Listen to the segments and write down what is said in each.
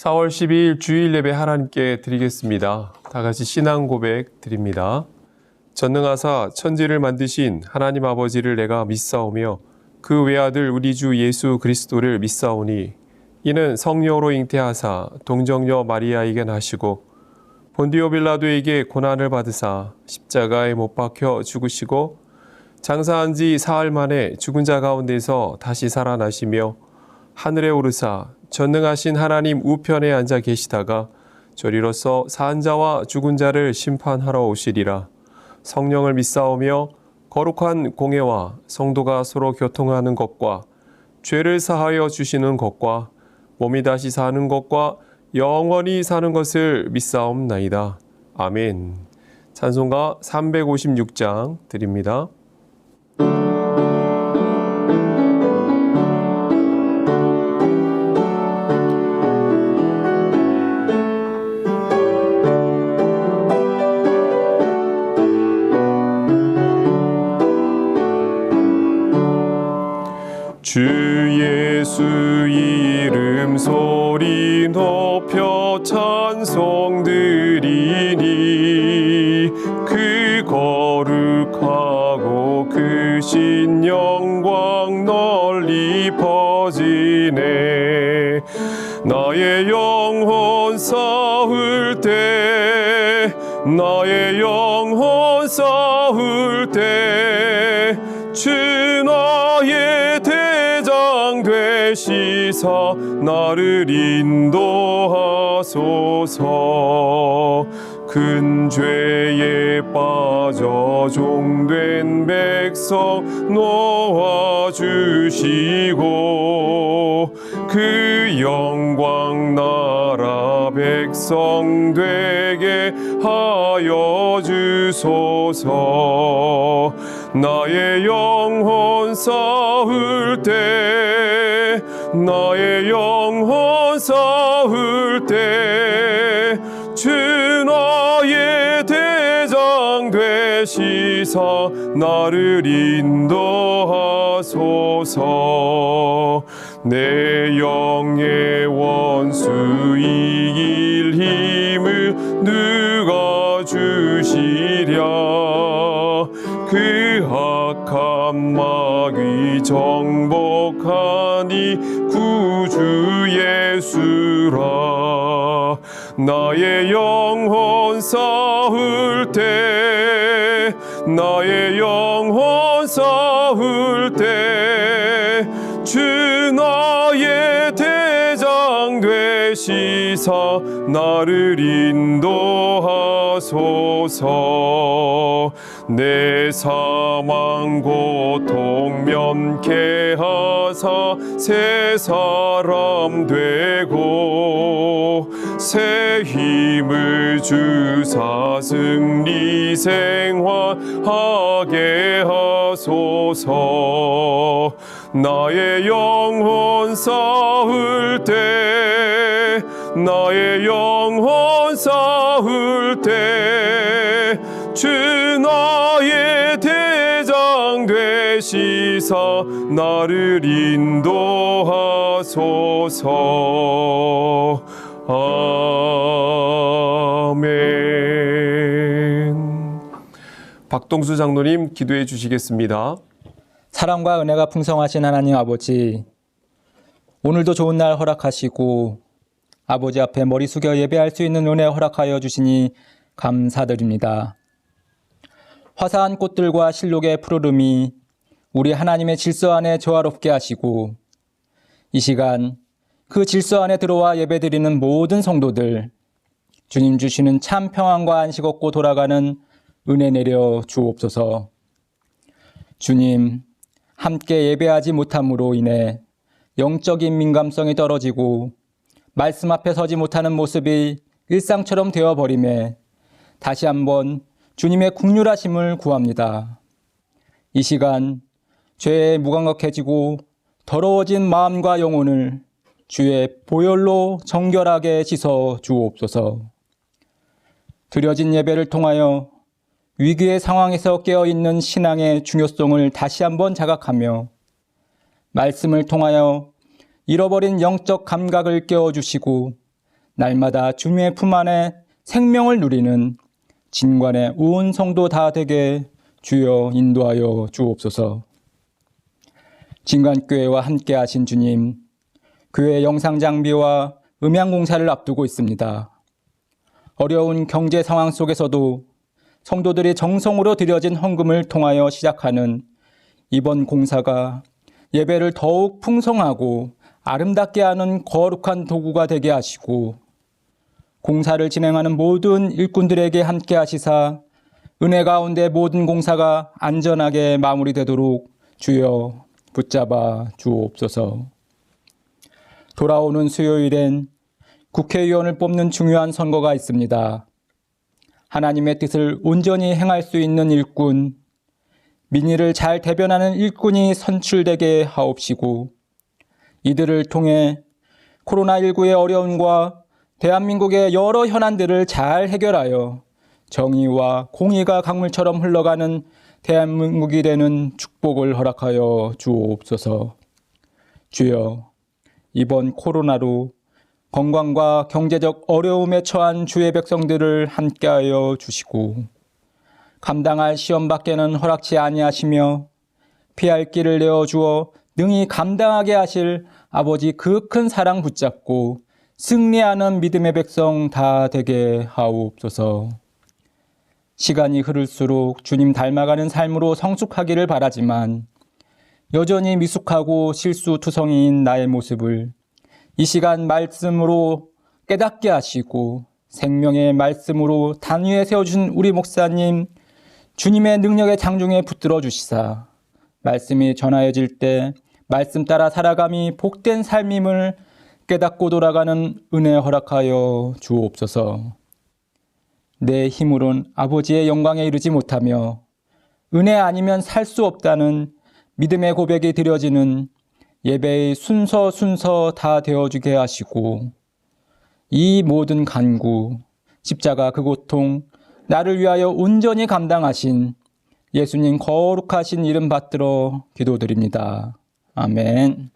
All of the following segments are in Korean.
4월 12일 주일 예배 하나님께 드리겠습니다. 다 같이 신앙 고백 드립니다. 전능하사 천지를 만드신 하나님 아버지를 내가 믿사오며 그 외아들 우리 주 예수 그리스도를 믿사오니 이는 성령으로 잉태하사 동정녀 마리아에게 나시고 본디오 빌라도에게 고난을 받으사 십자가에 못 박혀 죽으시고 장사한 지 사흘 만에 죽은 자 가운데서 다시 살아나시며 하늘에 오르사 전능하신 하나님 우편에 앉아 계시다가 저리로서 산 자와 죽은 자를 심판하러 오시리라. 성령을 믿사오며 거룩한 공예와 성도가 서로 교통하는 것과 죄를 사하여 주시는 것과 몸이 다시 사는 것과 영원히 사는 것을 믿사옵나이다. 아멘. 찬송가 356장 드립니다. 주 예수 이름 소리 높여 찬송 드리니 그 거룩하고 크신 영광 널리 퍼지네. 나의 영혼 싸울 때 나의 영혼 싸울 때 주 나의 대장 되시사 나를 인도하소서. 큰 죄에 빠져 종된 백성 놓아주시고 그 영광 나라 백성 되게 하여 주소서. 나의 영혼 싸울 때 나의 영혼 싸울 때 주 나의 대장 되시사 나를 인도하소서. 내 영의 원수 이길 힘을 누가 주시랴. 그 악한 마귀 정복하니 구주 예수라. 나의 영혼 싸울 때 나의 영혼 싸울 때 주 나의 대장 되시사 나를 인도하소서. 내 사망 고통 면케 하사 새 사람 되고 새 힘을 주사 승리 생활하게 하소서. 나의 영혼 싸울 때 나의 영혼 싸울 때 주 나의 대장 되시사 나를 인도하소서. 아멘. 박동수 장로님 기도해 주시겠습니다. 사랑과 은혜가 풍성하신 하나님 아버지, 오늘도 좋은 날 허락하시고 아버지 앞에 머리 숙여 예배할 수 있는 은혜 허락하여 주시니 감사드립니다. 화사한 꽃들과 실록의 푸르름이 우리 하나님의 질서 안에 조화롭게 하시고 이 시간 그 질서 안에 들어와 예배드리는 모든 성도들 주님 주시는 참 평안과 안식 얻고 돌아가는 은혜 내려 주옵소서. 주님, 함께 예배하지 못함으로 인해 영적인 민감성이 떨어지고 말씀 앞에 서지 못하는 모습이 일상처럼 되어버림에 다시 한번 주님의 긍휼하심을 구합니다. 이 시간 죄에 무감각해지고 더러워진 마음과 영혼을 주의 보혈로 정결하게 씻어 주옵소서. 드려진 예배를 통하여 위기의 상황에서 깨어있는 신앙의 중요성을 다시 한번 자각하며 말씀을 통하여 잃어버린 영적 감각을 깨워주시고 날마다 주님의 품 안에 생명을 누리는 진관의 온 성도 다 되게 주여 인도하여 주옵소서. 진관교회와 함께 하신 주님, 교회 영상 장비와 음향 공사를 앞두고 있습니다. 어려운 경제 상황 속에서도 성도들이 정성으로 드려진 헌금을 통하여 시작하는 이번 공사가 예배를 더욱 풍성하고 아름답게 하는 거룩한 도구가 되게 하시고, 공사를 진행하는 모든 일꾼들에게 함께 하시사 은혜 가운데 모든 공사가 안전하게 마무리되도록 주여 붙잡아 주옵소서. 돌아오는 수요일엔 국회의원을 뽑는 중요한 선거가 있습니다. 하나님의 뜻을 온전히 행할 수 있는 일꾼, 민의를 잘 대변하는 일꾼이 선출되게 하옵시고, 이들을 통해 코로나19의 어려움과 대한민국의 여러 현안들을 잘 해결하여 정의와 공의가 강물처럼 흘러가는 대한민국이 되는 축복을 허락하여 주옵소서. 주여, 이번 코로나로 건강과 경제적 어려움에 처한 주의 백성들을 함께하여 주시고, 감당할 시험 밖에는 허락치 아니하시며 피할 길을 내어주어 능히 감당하게 하실 아버지 그 큰 사랑 붙잡고 승리하는 믿음의 백성 다 되게 하옵소서. 시간이 흐를수록 주님 닮아가는 삶으로 성숙하기를 바라지만 여전히 미숙하고 실수투성이인 나의 모습을 이 시간 말씀으로 깨닫게 하시고 생명의 말씀으로 단위에 세워준 우리 목사님, 주님의 능력의 장중에 붙들어 주시사 말씀이 전하여질 때 말씀 따라 살아감이 복된 삶임을 깨닫고 돌아가는 은혜 허락하여 주옵소서. 내 힘으론 아버지의 영광에 이르지 못하며 은혜 아니면 살 수 없다는 믿음의 고백이 드려지는 예배의 순서 다 되어주게 하시고, 이 모든 간구, 십자가 그 고통, 나를 위하여 온전히 감당하신 예수님 거룩하신 이름 받들어 기도드립니다. 아멘.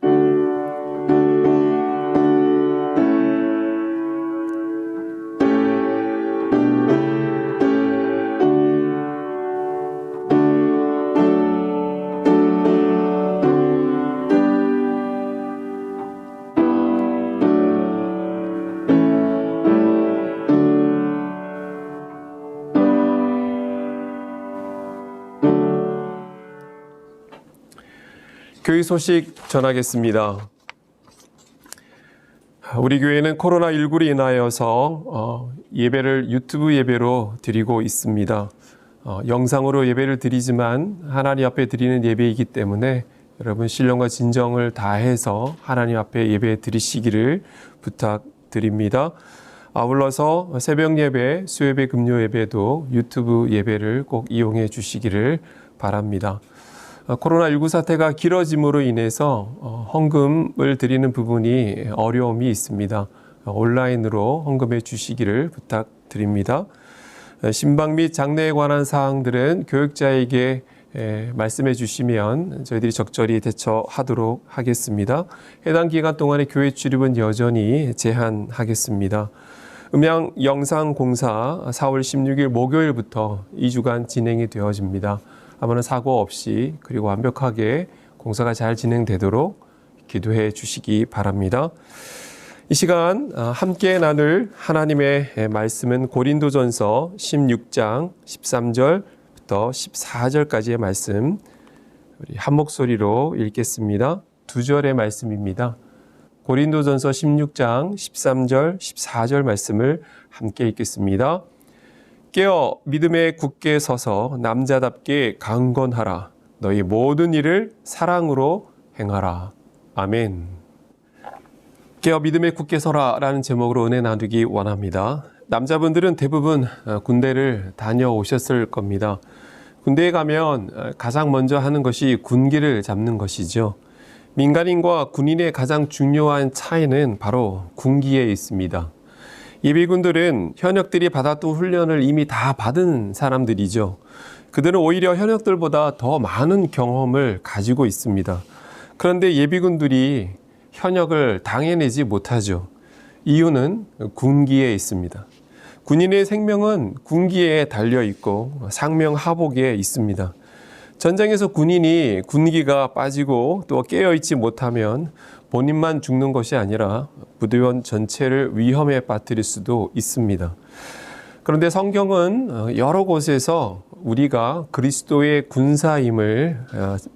교회 소식 전하겠습니다. 우리 교회는 코로나19로 인하여서 예배를 유튜브 예배로 드리고 있습니다. 영상으로 예배를 드리지만 하나님 앞에 드리는 예배이기 때문에 여러분 신령과 진정을 다해서 하나님 앞에 예배 드리시기를 부탁드립니다. 아울러서 새벽 예배, 수요예배, 금요 예배도 유튜브 예배를 꼭 이용해 주시기를 바랍니다. 코로나19 사태가 길어짐으로 인해서 헌금을 드리는 부분이 어려움이 있습니다. 온라인으로 헌금해 주시기를 부탁드립니다. 신방 및 장례에 관한 사항들은 교육자에게 말씀해 주시면 저희들이 적절히 대처하도록 하겠습니다. 해당 기간 동안의 교회 출입은 여전히 제한하겠습니다. 음향 영상 공사 4월 16일 목요일부터 2주간 진행이 되어집니다. 아무런 사고 없이 그리고 완벽하게 공사가 잘 진행되도록 기도해 주시기 바랍니다. 이 시간 함께 나눌 하나님의 말씀은 고린도전서 16장 13절부터 14절까지의 말씀, 우리 한 목소리로 읽겠습니다. 두 절의 말씀입니다. 고린도전서 16장 13절 14절 말씀을 함께 읽겠습니다. 깨어 믿음에 굳게 서서 남자답게 강건하라. 너희 모든 일을 사랑으로 행하라. 아멘. 깨어 믿음에 굳게 서라 라는 제목으로 은혜 나누기 원합니다. 남자분들은 대부분 군대를 다녀오셨을 겁니다. 군대에 가면 가장 먼저 하는 것이 군기를 잡는 것이죠. 민간인과 군인의 가장 중요한 차이는 바로 군기에 있습니다. 예비군들은 현역들이 받았던 훈련을 이미 다 받은 사람들이죠. 그들은 오히려 현역들보다 더 많은 경험을 가지고 있습니다. 그런데 예비군들이 현역을 당해내지 못하죠. 이유는 군기에 있습니다. 군인의 생명은 군기에 달려 있고 상명하복에 있습니다. 전장에서 군인이 군기가 빠지고 또 깨어있지 못하면 본인만 죽는 것이 아니라 부대원 전체를 위험에 빠뜨릴 수도 있습니다. 그런데 성경은 여러 곳에서 우리가 그리스도의 군사임을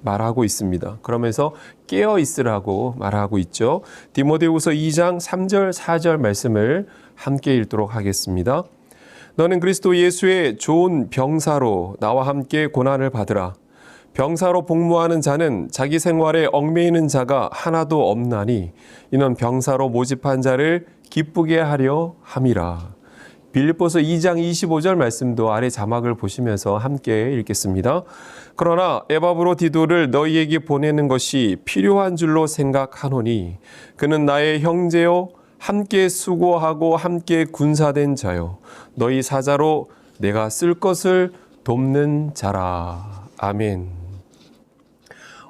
말하고 있습니다. 그러면서 깨어 있으라고 말하고 있죠. 디모데후서 2장 3절 4절 말씀을 함께 읽도록 하겠습니다. 너는 그리스도 예수의 좋은 병사로 나와 함께 고난을 받으라. 병사로 복무하는 자는 자기 생활에 얽매이는 자가 하나도 없나니 이는 병사로 모집한 자를 기쁘게 하려 함이라. 빌립보서 2장 25절 말씀도 아래 자막을 보시면서 함께 읽겠습니다. 그러나 에바브로디도를 너희에게 보내는 것이 필요한 줄로 생각하노니 그는 나의 형제요 함께 수고하고 함께 군사된 자요 너희 사자로 내가 쓸 것을 돕는 자라. 아멘.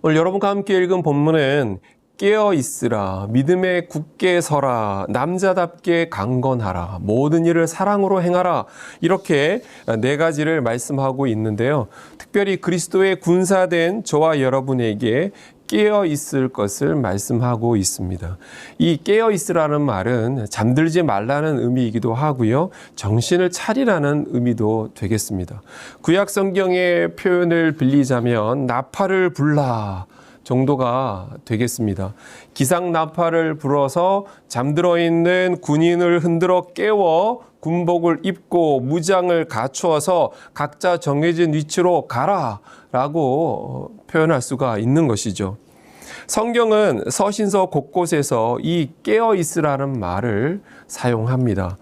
오늘 여러분과 함께 읽은 본문은 깨어 있으라, 믿음에 굳게 서라, 남자답게 강건하라, 모든 일을 사랑으로 행하라, 이렇게 네 가지를 말씀하고 있는데요. 특별히 그리스도의 군사된 저와 여러분에게 깨어 있을 것을 말씀하고 있습니다. 이 깨어 있으라는 말은 잠들지 말라는 의미이기도 하고요. 정신을 차리라는 의미도 되겠습니다. 구약 성경의 표현을 빌리자면 나팔을 불라 정도가 되겠습니다. 기상 나팔을 불어서 잠들어 있는 군인을 흔들어 깨워 군복을 입고 무장을 갖추어서 각자 정해진 위치로 가라라고 표현할 수가 있는 것이죠. 성경은 서신서 곳곳에서 이 깨어 있으라는 말을 사용합니다.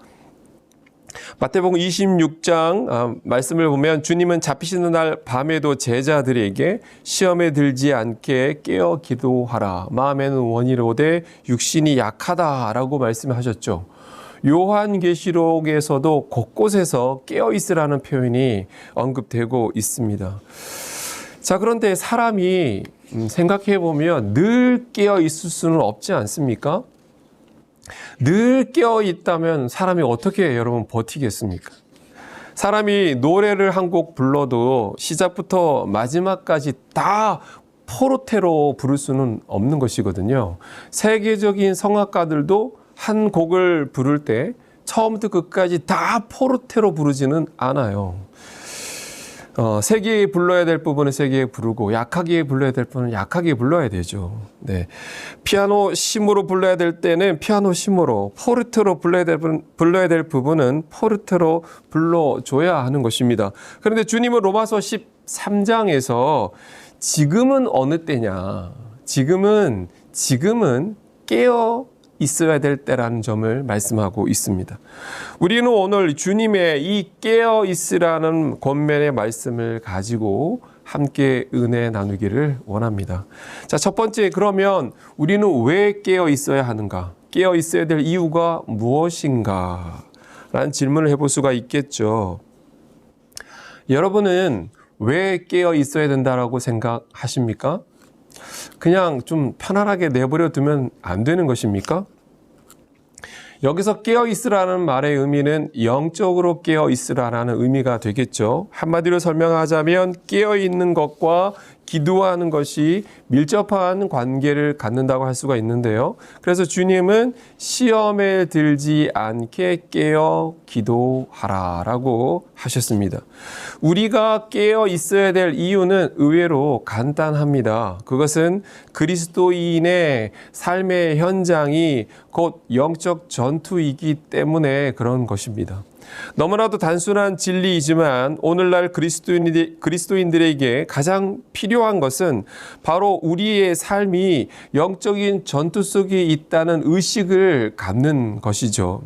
마태복음 26장 말씀을 보면 주님은 잡히시는 날 밤에도 제자들에게 시험에 들지 않게 깨어 기도하라. 마음에는 원이로되 육신이 약하다라고 말씀하셨죠. 요한계시록에서도 곳곳에서 깨어 있으라는 표현이 언급되고 있습니다. 자, 그런데 사람이 생각해 보면 늘 깨어 있을 수는 없지 않습니까? 늘 깨어 있다면 사람이 어떻게 여러분 버티겠습니까? 사람이 노래를 한 곡 불러도 시작부터 마지막까지 다 포르테로 부를 수는 없는 것이거든요. 세계적인 성악가들도 한 곡을 부를 때 처음부터 끝까지 다 포르테로 부르지는 않아요. 세게 불러야 될 부분은 세게 부르고 약하게 불러야 될 부분은 약하게 불러야 되죠. 네. 피아노 심으로 불러야 될 때는 피아노 심으로, 포르테로 불러야 될 부분은 포르테로 불러줘야 하는 것입니다. 그런데 주님은 로마서 13장에서 지금은 어느 때냐, 지금은 깨어 있어야 될 때라는 점을 말씀하고 있습니다. 우리는 오늘 주님의 이 깨어 있으라는 권면의 말씀을 가지고 함께 은혜 나누기를 원합니다. 자, 첫 번째, 그러면 우리는 왜 깨어 있어야 하는가? 깨어 있어야 될 이유가 무엇인가? 라는 질문을 해볼 수가 있겠죠. 여러분은 왜 깨어 있어야 된다라고 생각하십니까? 그냥 좀 편안하게 내버려 두면 안 되는 것입니까? 여기서 깨어 있으라는 말의 의미는 영적으로 깨어 있으라는 의미가 되겠죠. 한마디로 설명하자면 깨어 있는 것과 기도하는 것이 밀접한 관계를 갖는다고 할 수가 있는데요. 그래서 주님은 시험에 들지 않게 깨어 기도하라라고 하셨습니다. 우리가 깨어 있어야 될 이유는 의외로 간단합니다. 그것은 그리스도인의 삶의 현장이 곧 영적 전투이기 때문에 그런 것입니다. 너무나도 단순한 진리이지만 오늘날 그리스도인들에게 가장 필요한 것은 바로 우리의 삶이 영적인 전투 속에 있다는 의식을 갖는 것이죠.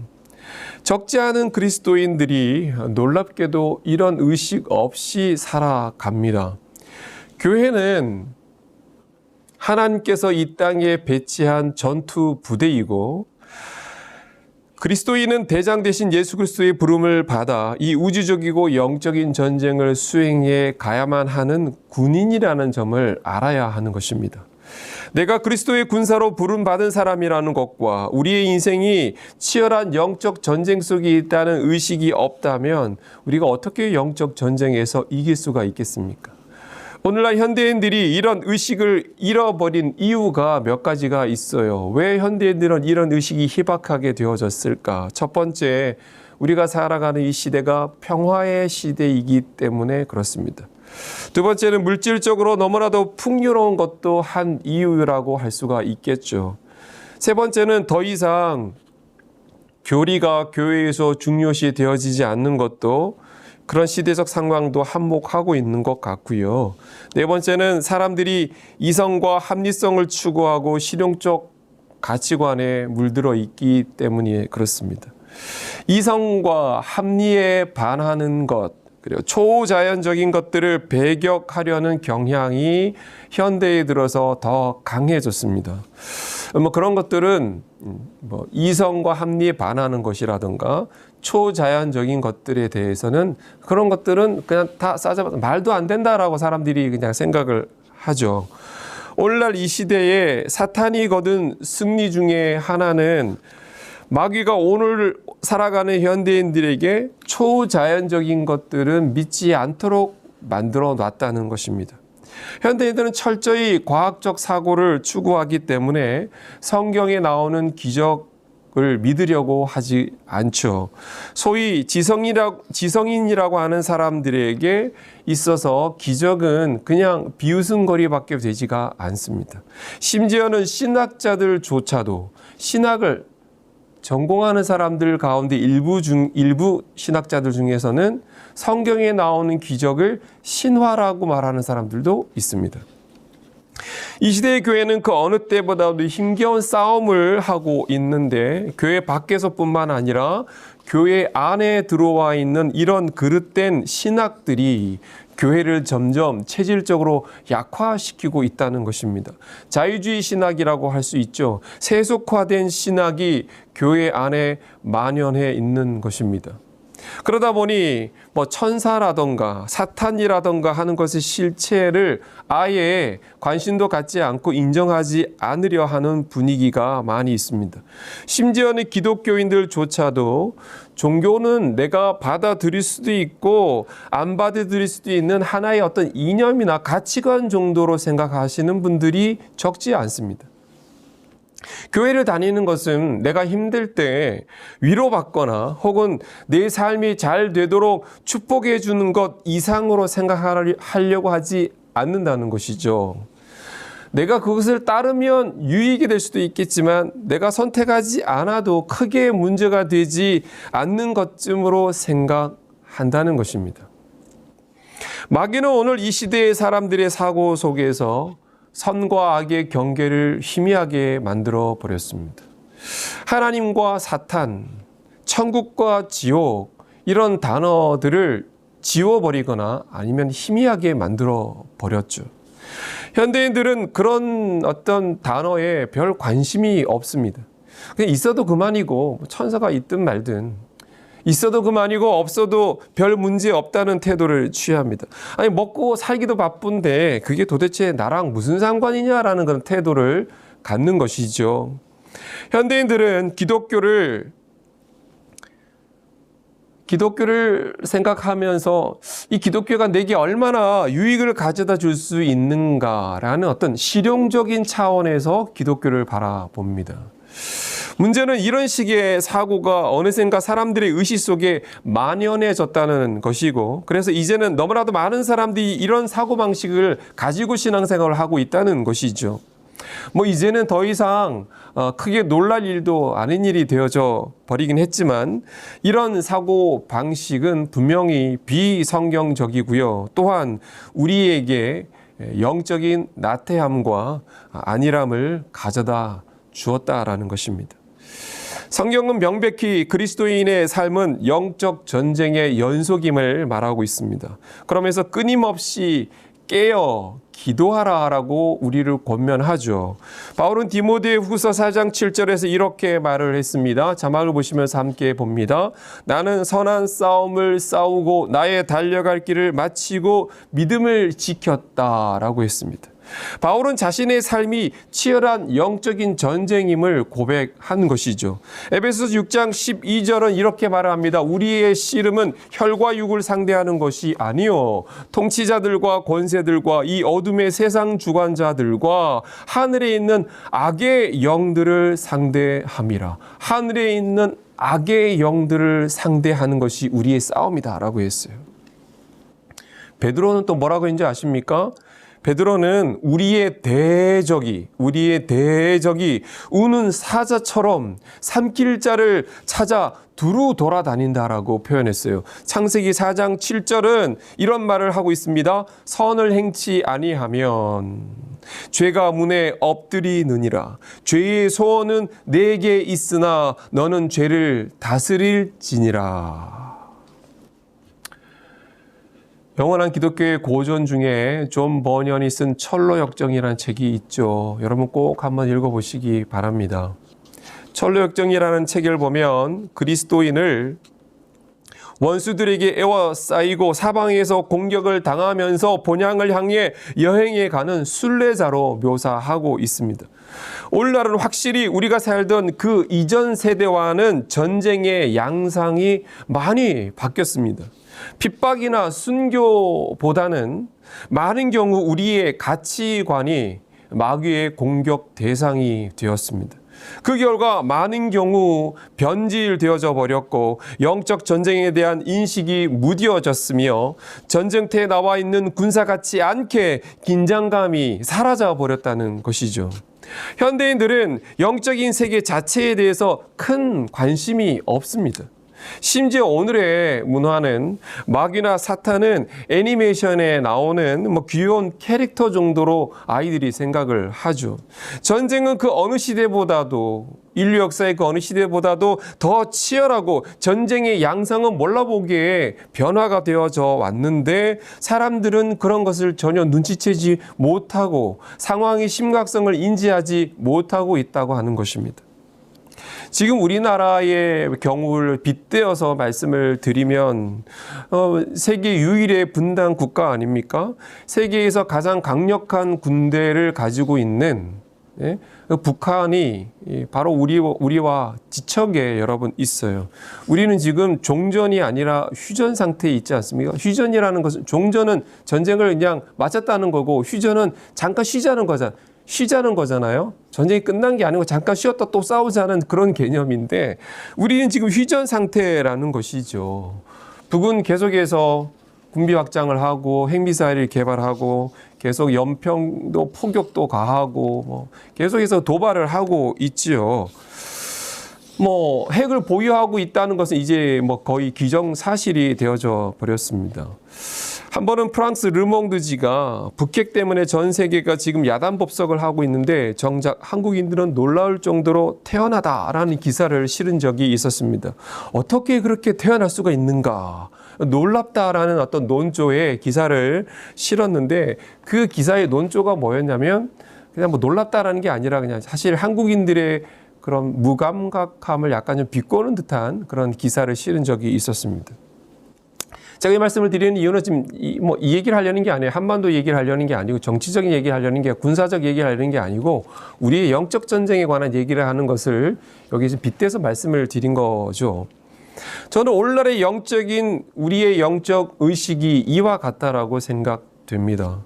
적지 않은 그리스도인들이 놀랍게도 이런 의식 없이 살아갑니다. 교회는 하나님께서 이 땅에 배치한 전투 부대이고 그리스도인은 대장 되신 예수 그리스도의 부름을 받아 이 우주적이고 영적인 전쟁을 수행해 가야만 하는 군인이라는 점을 알아야 하는 것입니다. 내가 그리스도의 군사로 부름받은 사람이라는 것과 우리의 인생이 치열한 영적 전쟁 속에 있다는 의식이 없다면 우리가 어떻게 영적 전쟁에서 이길 수가 있겠습니까? 오늘날 현대인들이 이런 의식을 잃어버린 이유가 몇 가지가 있어요. 왜 현대인들은 이런 의식이 희박하게 되어졌을까? 첫 번째, 우리가 살아가는 이 시대가 평화의 시대이기 때문에 그렇습니다. 두 번째는 물질적으로 너무나도 풍요로운 것도 한 이유라고 할 수가 있겠죠. 세 번째는 더 이상 교리가 교회에서 중요시 되어지지 않는 것도 그런 시대적 상황도 한몫하고 있는 것 같고요. 네 번째는 사람들이 이성과 합리성을 추구하고 실용적 가치관에 물들어 있기 때문에 그렇습니다. 이성과 합리에 반하는 것, 그리고 초자연적인 것들을 배격하려는 경향이 현대에 들어서 더 강해졌습니다. 그런 것들은 이성과 합리에 반하는 것이라든가 초자연적인 것들에 대해서는 그런 것들은 그냥 다 싸잡아서 말도 안 된다라고 사람들이 그냥 생각을 하죠. 오늘날 이 시대에 사탄이 거둔 승리 중에 하나는 마귀가 오늘 살아가는 현대인들에게 초자연적인 것들은 믿지 않도록 만들어 놨다는 것입니다. 현대인들은 철저히 과학적 사고를 추구하기 때문에 성경에 나오는 기적을 믿으려고 하지 않죠. 소위 지성인이라고 하는 사람들에게 있어서 기적은 그냥 비웃음거리밖에 되지가 않습니다. 심지어는 신학자들조차도 신학을 전공하는 사람들 가운데 일부 신학자들 중에서는 성경에 나오는 기적을 신화라고 말하는 사람들도 있습니다. 이 시대의 교회는 그 어느 때보다도 힘겨운 싸움을 하고 있는데 교회 밖에서뿐만 아니라 교회 안에 들어와 있는 이런 그릇된 신학들이 교회를 점점 체질적으로 약화시키고 있다는 것입니다. 자유주의 신학이라고 할 수 있죠. 세속화된 신학이 교회 안에 만연해 있는 것입니다. 그러다 보니 천사라던가 사탄이라던가 하는 것의 실체를 아예 관심도 갖지 않고 인정하지 않으려 하는 분위기가 많이 있습니다. 심지어는 기독교인들조차도 종교는 내가 받아들일 수도 있고 안 받아들일 수도 있는 하나의 어떤 이념이나 가치관 정도로 생각하시는 분들이 적지 않습니다. 교회를 다니는 것은 내가 힘들 때 위로받거나 혹은 내 삶이 잘 되도록 축복해 주는 것 이상으로 생각하려고 하지 않는다는 것이죠. 내가 그것을 따르면 유익이 될 수도 있겠지만 내가 선택하지 않아도 크게 문제가 되지 않는 것쯤으로 생각한다는 것입니다. 마귀는 오늘 이 시대의 사람들의 사고 속에서 선과 악의 경계를 희미하게 만들어 버렸습니다. 하나님과 사탄, 천국과 지옥 이런 단어들을 지워버리거나 아니면 희미하게 만들어 버렸죠. 현대인들은 그런 어떤 단어에 별 관심이 없습니다. 그냥 있어도 그만이고 천사가 있든 말든 있어도 그만이고 없어도 별 문제 없다는 태도를 취합니다. 아니 먹고 살기도 바쁜데 그게 도대체 나랑 무슨 상관이냐라는 그런 태도를 갖는 것이죠. 현대인들은 기독교를 생각하면서 이 기독교가 내게 얼마나 유익을 가져다 줄 수 있는가라는 어떤 실용적인 차원에서 기독교를 바라봅니다. 문제는 이런 식의 사고가 어느샌가 사람들의 의식 속에 만연해졌다는 것이고 그래서 이제는 너무나도 많은 사람들이 이런 사고방식을 가지고 신앙생활을 하고 있다는 것이죠. 이제는 더 이상 크게 놀랄 일도 아닌 일이 되어져 버리긴 했지만 이런 사고 방식은 분명히 비성경적이고요. 또한 우리에게 영적인 나태함과 안일함을 가져다 주었다라는 것입니다. 성경은 명백히 그리스도인의 삶은 영적 전쟁의 연속임을 말하고 있습니다. 그러면서 끊임없이 깨어 기도하라라고 우리를 권면하죠. 바울은 디모데후서 4장 7절에서 이렇게 말을 했습니다. 자막을 보시면서 함께 봅니다. 나는 선한 싸움을 싸우고 나의 달려갈 길을 마치고 믿음을 지켰다라고 했습니다. 바울은 자신의 삶이 치열한 영적인 전쟁임을 고백한 것이죠. 에베소서 6장 12절은 이렇게 말합니다. 우리의 씨름은 혈과 육을 상대하는 것이 아니요 통치자들과 권세들과 이 어둠의 세상 주관자들과 하늘에 있는 악의 영들을 상대함이라. 하늘에 있는 악의 영들을 상대하는 것이 우리의 싸움이다 라고 했어요. 베드로는 또 뭐라고 했는지 아십니까? 베드로는 우리의 대적이 우는 사자처럼 삼킬 자를 찾아 두루 돌아다닌다라고 표현했어요. 창세기 4장 7절은 이런 말을 하고 있습니다. 선을 행치 아니하면 죄가 문에 엎드리느니라. 죄의 소원은 내게 있으나 너는 죄를 다스릴지니라. 영원한 기독교의 고전 중에 존 버년이 쓴 철로역정이라는 책이 있죠. 여러분 꼭 한번 읽어보시기 바랍니다. 철로역정이라는 책을 보면 그리스도인을 원수들에게 애워싸이고 사방에서 공격을 당하면서 본향을 향해 여행해 가는 순례자로 묘사하고 있습니다. 오늘날은 확실히 우리가 살던 그 이전 세대와는 전쟁의 양상이 많이 바뀌었습니다. 핍박이나 순교보다는 많은 경우 우리의 가치관이 마귀의 공격 대상이 되었습니다. 그 결과 많은 경우 변질되어져 버렸고 영적 전쟁에 대한 인식이 무뎌졌으며 전쟁터에 나와 있는 군사 같지 않게 긴장감이 사라져 버렸다는 것이죠. 현대인들은 영적인 세계 자체에 대해서 큰 관심이 없습니다. 심지어 오늘의 문화는 마귀나 사탄은 애니메이션에 나오는 귀여운 캐릭터 정도로 아이들이 생각을 하죠. 전쟁은 그 어느 시대보다도 인류 역사의 그 어느 시대보다도 더 치열하고 전쟁의 양상은 몰라보기에 변화가 되어져 왔는데 사람들은 그런 것을 전혀 눈치채지 못하고 상황의 심각성을 인지하지 못하고 있다고 하는 것입니다. 지금 우리나라의 경우를 빗대어서 말씀을 드리면 세계 유일의 분단 국가 아닙니까? 세계에서 가장 강력한 군대를 가지고 있는 북한이 바로 우리와 지척에 여러분 있어요. 우리는 지금 종전이 아니라 휴전 상태에 있지 않습니까? 휴전이라는 것은 종전은 전쟁을 그냥 마쳤다는 거고 휴전은 잠깐 쉬자는 거잖아요. 전쟁이 끝난 게 아니고 잠깐 쉬었다 또 싸우자는 그런 개념인데 우리는 지금 휴전 상태라는 것이죠. 북은 계속해서 군비 확장을 하고 핵미사일을 개발하고 계속 연평도 포격도 가하고 계속해서 도발을 하고 있지요. 핵을 보유하고 있다는 것은 이제 거의 기정사실이 되어져 버렸습니다. 한 번은 프랑스 르몽드지가 북핵 때문에 전 세계가 지금 야단 법석을 하고 있는데 정작 한국인들은 놀라울 정도로 태어나다라는 기사를 실은 적이 있었습니다. 어떻게 그렇게 태어날 수가 있는가? 놀랍다라는 어떤 논조의 기사를 실었는데 그 기사의 논조가 뭐였냐면 그냥 놀랍다라는 게 아니라 그냥 사실 한국인들의 그런 무감각함을 약간 좀 비꼬는 듯한 그런 기사를 실은 적이 있었습니다. 제가 이 말씀을 드리는 이유는 지금 이 얘기를 하려는 게 아니에요. 한반도 얘기를 하려는 게 아니고 정치적인 얘기를 하려는 게 군사적 얘기를 하려는 게 아니고 우리의 영적 전쟁에 관한 얘기를 하는 것을 여기서 빗대서 말씀을 드린 거죠. 저는 오늘날의 우리의 영적 의식이 이와 같다라고 생각됩니다.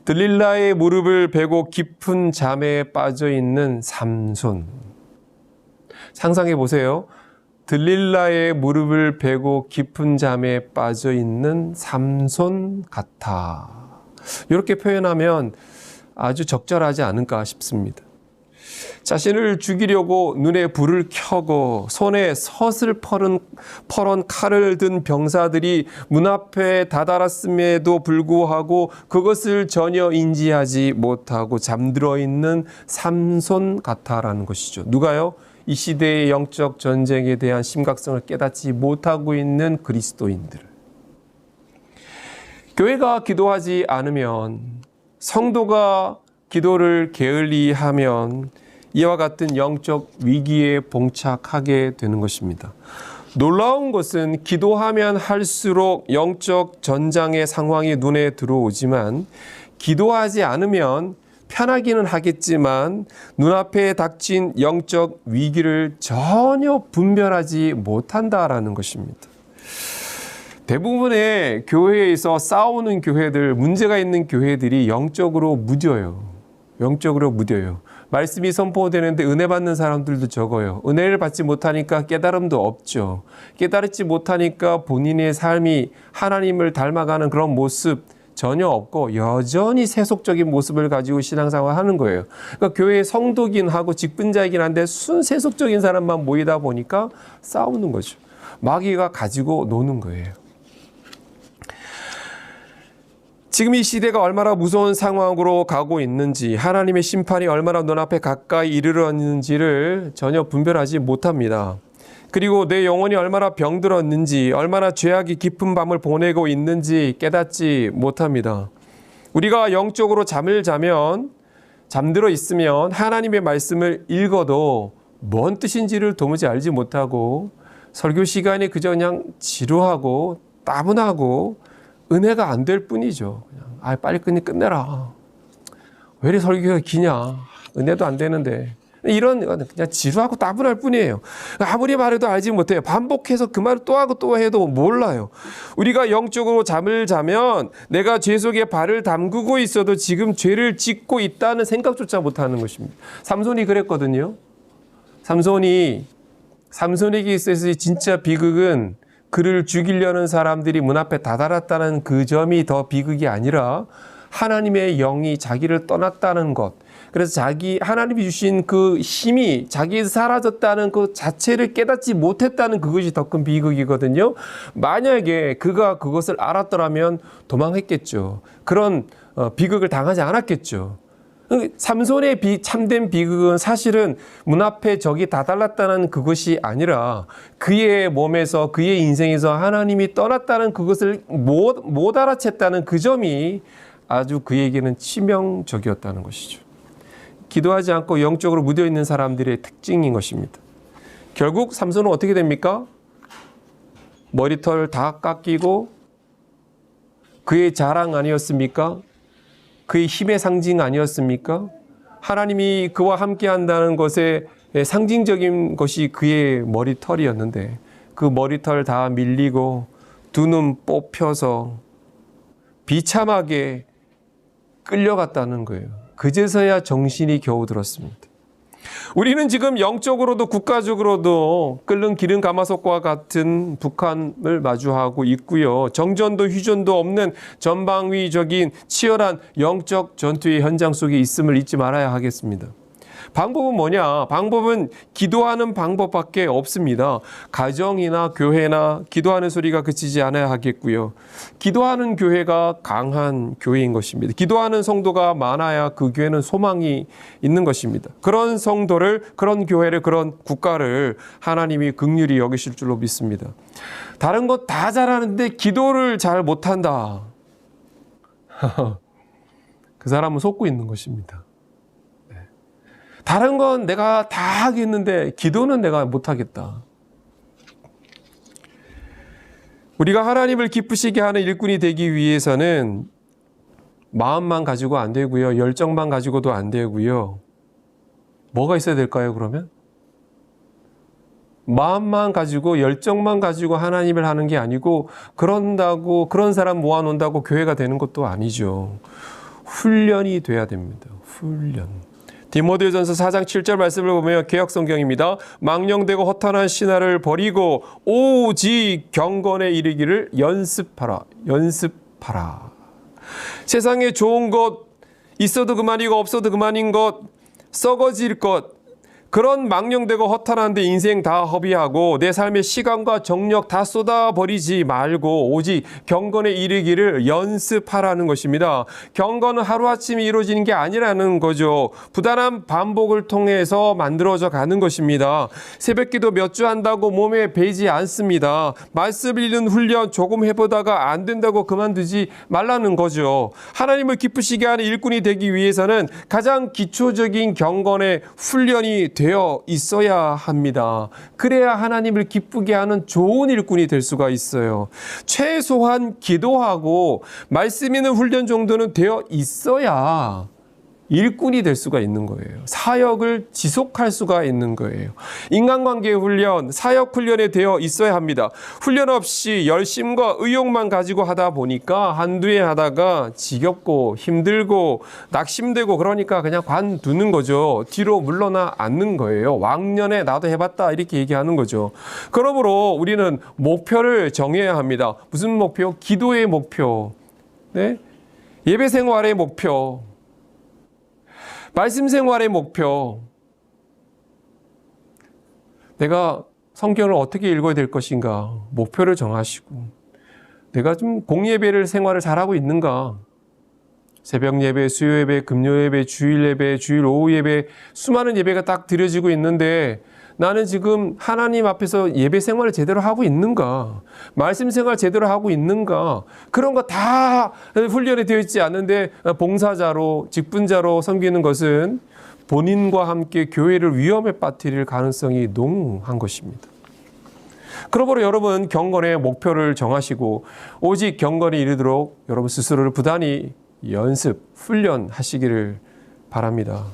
들릴라의 무릎을 베고 깊은 잠에 빠져 있는 삼손. 상상해 보세요. 들릴라의 무릎을 베고 깊은 잠에 빠져 있는 삼손 같아. 이렇게 표현하면 아주 적절하지 않을까 싶습니다. 자신을 죽이려고 눈에 불을 켜고 손에 섯을 퍼런 칼을 든 병사들이 문 앞에 다다랐음에도 불구하고 그것을 전혀 인지하지 못하고 잠들어 있는 삼손 같아라는 것이죠. 누가요? 이 시대의 영적 전쟁에 대한 심각성을 깨닫지 못하고 있는 그리스도인들. 교회가 기도하지 않으면, 성도가 기도를 게을리하면 이와 같은 영적 위기에 봉착하게 되는 것입니다. 놀라운 것은 기도하면 할수록 영적 전장의 상황이 눈에 들어오지만 기도하지 않으면 편하기는 하겠지만 눈앞에 닥친 영적 위기를 전혀 분별하지 못한다라는 것입니다. 대부분의 교회에서 싸우는 교회들, 문제가 있는 교회들이 영적으로 무뎌요. 영적으로 무뎌요. 말씀이 선포되는데 은혜 받는 사람들도 적어요. 은혜를 받지 못하니까 깨달음도 없죠. 깨달지 못하니까 본인의 삶이 하나님을 닮아가는 그런 모습 전혀 없고 여전히 세속적인 모습을 가지고 신앙생활을 하는 거예요. 그러니까 교회의 성도긴 하고 직분자이긴 한데 순세속적인 사람만 모이다 보니까 싸우는 거죠. 마귀가 가지고 노는 거예요. 지금 이 시대가 얼마나 무서운 상황으로 가고 있는지, 하나님의 심판이 얼마나 눈앞에 가까이 이르렀는지를 전혀 분별하지 못합니다. 그리고 내 영혼이 얼마나 병들었는지, 얼마나 죄악이 깊은 밤을 보내고 있는지 깨닫지 못합니다. 우리가 영적으로 잠을 자면, 잠들어 있으면 하나님의 말씀을 읽어도 뭔 뜻인지를 도무지 알지 못하고 설교 시간이 그저 그냥 지루하고 따분하고 은혜가 안 될 뿐이죠. 그냥 빨리 끝내라. 왜 이렇게 설교가 기냐? 은혜도 안 되는데. 이런 그냥 지루하고 따분할 뿐이에요. 아무리 말해도 알지 못해요. 반복해서 그 말을 또 하고 또 해도 몰라요. 우리가 영적으로 잠을 자면 내가 죄 속에 발을 담그고 있어도 지금 죄를 짓고 있다는 생각조차 못하는 것입니다. 삼손이 그랬거든요. 삼손에게 있어서 진짜 비극은 그를 죽이려는 사람들이 문 앞에 다다랐다는 그 점이 더 비극이 아니라 하나님의 영이 자기를 떠났다는 것. 그래서 하나님이 주신 그 힘이 자기에서 사라졌다는 그 자체를 깨닫지 못했다는 그것이 더 큰 비극이거든요. 만약에 그가 그것을 알았더라면 도망했겠죠. 그런 비극을 당하지 않았겠죠. 삼손의 참된 비극은 사실은 문 앞에 적이 다달랐다는 그것이 아니라 그의 몸에서 그의 인생에서 하나님이 떠났다는 그것을 못 알아챘다는 그 점이 아주 그에게는 치명적이었다는 것이죠. 기도하지 않고 영적으로 묻어있는 사람들의 특징인 것입니다. 결국 삼손은 어떻게 됩니까? 머리털 다 깎이고 그의 자랑 아니었습니까? 그의 힘의 상징 아니었습니까? 하나님이 그와 함께 한다는 것의 상징적인 것이 그의 머리털이었는데 그 머리털 다 밀리고 두 눈 뽑혀서 비참하게 끌려갔다는 거예요. 그제서야 정신이 겨우 들었습니다. 우리는 지금 영적으로도 국가적으로도 끓는 기름 가마솥과 같은 북한을 마주하고 있고요. 정전도 휴전도 없는 전방위적인 치열한 영적 전투의 현장 속에 있음을 잊지 말아야 하겠습니다. 방법은 뭐냐? 방법은 기도하는 방법밖에 없습니다. 가정이나 교회나 기도하는 소리가 그치지 않아야 하겠고요. 기도하는 교회가 강한 교회인 것입니다. 기도하는 성도가 많아야 그 교회는 소망이 있는 것입니다. 그런 성도를, 그런 교회를, 그런 국가를 하나님이 긍휼히 여기실 줄로 믿습니다. 다른 것 다 잘하는데 기도를 잘 못한다. 그 사람은 속고 있는 것입니다. 다른 건 내가 다 하겠는데 기도는 내가 못하겠다. 우리가 하나님을 기쁘시게 하는 일꾼이 되기 위해서는 마음만 가지고 안 되고요. 열정만 가지고도 안 되고요. 뭐가 있어야 될까요, 그러면? 마음만 가지고 열정만 가지고 하나님을 하는 게 아니고 그런다고 그런 사람 모아놓는다고 교회가 되는 것도 아니죠. 훈련이 돼야 됩니다. 훈련. 디모데전서 4장 7절 말씀을 보면 개역성경입니다. 망령되고 허탄한 신화를 버리고 오직 경건에 이르기를 연습하라. 연습하라. 세상에 좋은 것 있어도 그만이고 없어도 그만인 것, 썩어질 것, 그런 망령되고 허탄한데 인생 다 허비하고 내 삶의 시간과 정력 다 쏟아버리지 말고 오직 경건에 이르기를 연습하라는 것입니다. 경건은 하루아침에 이루어지는 게 아니라는 거죠. 부단한 반복을 통해서 만들어져 가는 것입니다. 새벽기도 몇 주 한다고 몸에 배지 않습니다. 말씀 읽는 훈련 조금 해보다가 안 된다고 그만두지 말라는 거죠. 하나님을 기쁘시게 하는 일꾼이 되기 위해서는 가장 기초적인 경건의 훈련이 되어 있어야 합니다. 그래야 하나님을 기쁘게 하는 좋은 일꾼이 될 수가 있어요. 최소한 기도하고 말씀 있는 훈련 정도는 되어 있어야 일꾼이 될 수가 있는 거예요. 사역을 지속할 수가 있는 거예요. 인간관계 훈련, 사역 훈련에 되어 있어야 합니다. 훈련 없이 열심과 의욕만 가지고 하다 보니까 한두 해 하다가 지겹고 힘들고 낙심되고 그러니까 그냥 관두는 거죠. 뒤로 물러나 앉는 거예요. 왕년에 나도 해봤다 이렇게 얘기하는 거죠. 그러므로 우리는 목표를 정해야 합니다. 무슨 목표? 기도의 목표, 네? 예배 생활의 목표, 말씀 생활의 목표, 내가 성경을 어떻게 읽어야 될 것인가 목표를 정하시고, 내가 좀 공예배를 생활을 잘하고 있는가, 새벽 예배, 수요 예배, 금요 예배, 주일 예배, 주일 오후 예배, 수많은 예배가 딱 드려지고 있는데 나는 지금 하나님 앞에서 예배 생활을 제대로 하고 있는가, 말씀 생활 제대로 하고 있는가, 그런 거 다 훈련이 되어 있지 않는데 봉사자로, 직분자로 섬기는 것은 본인과 함께 교회를 위험에 빠뜨릴 가능성이 농후한 것입니다. 그러므로 여러분 경건의 목표를 정하시고 오직 경건에 이르도록 여러분 스스로를 부단히 연습, 훈련하시기를 바랍니다.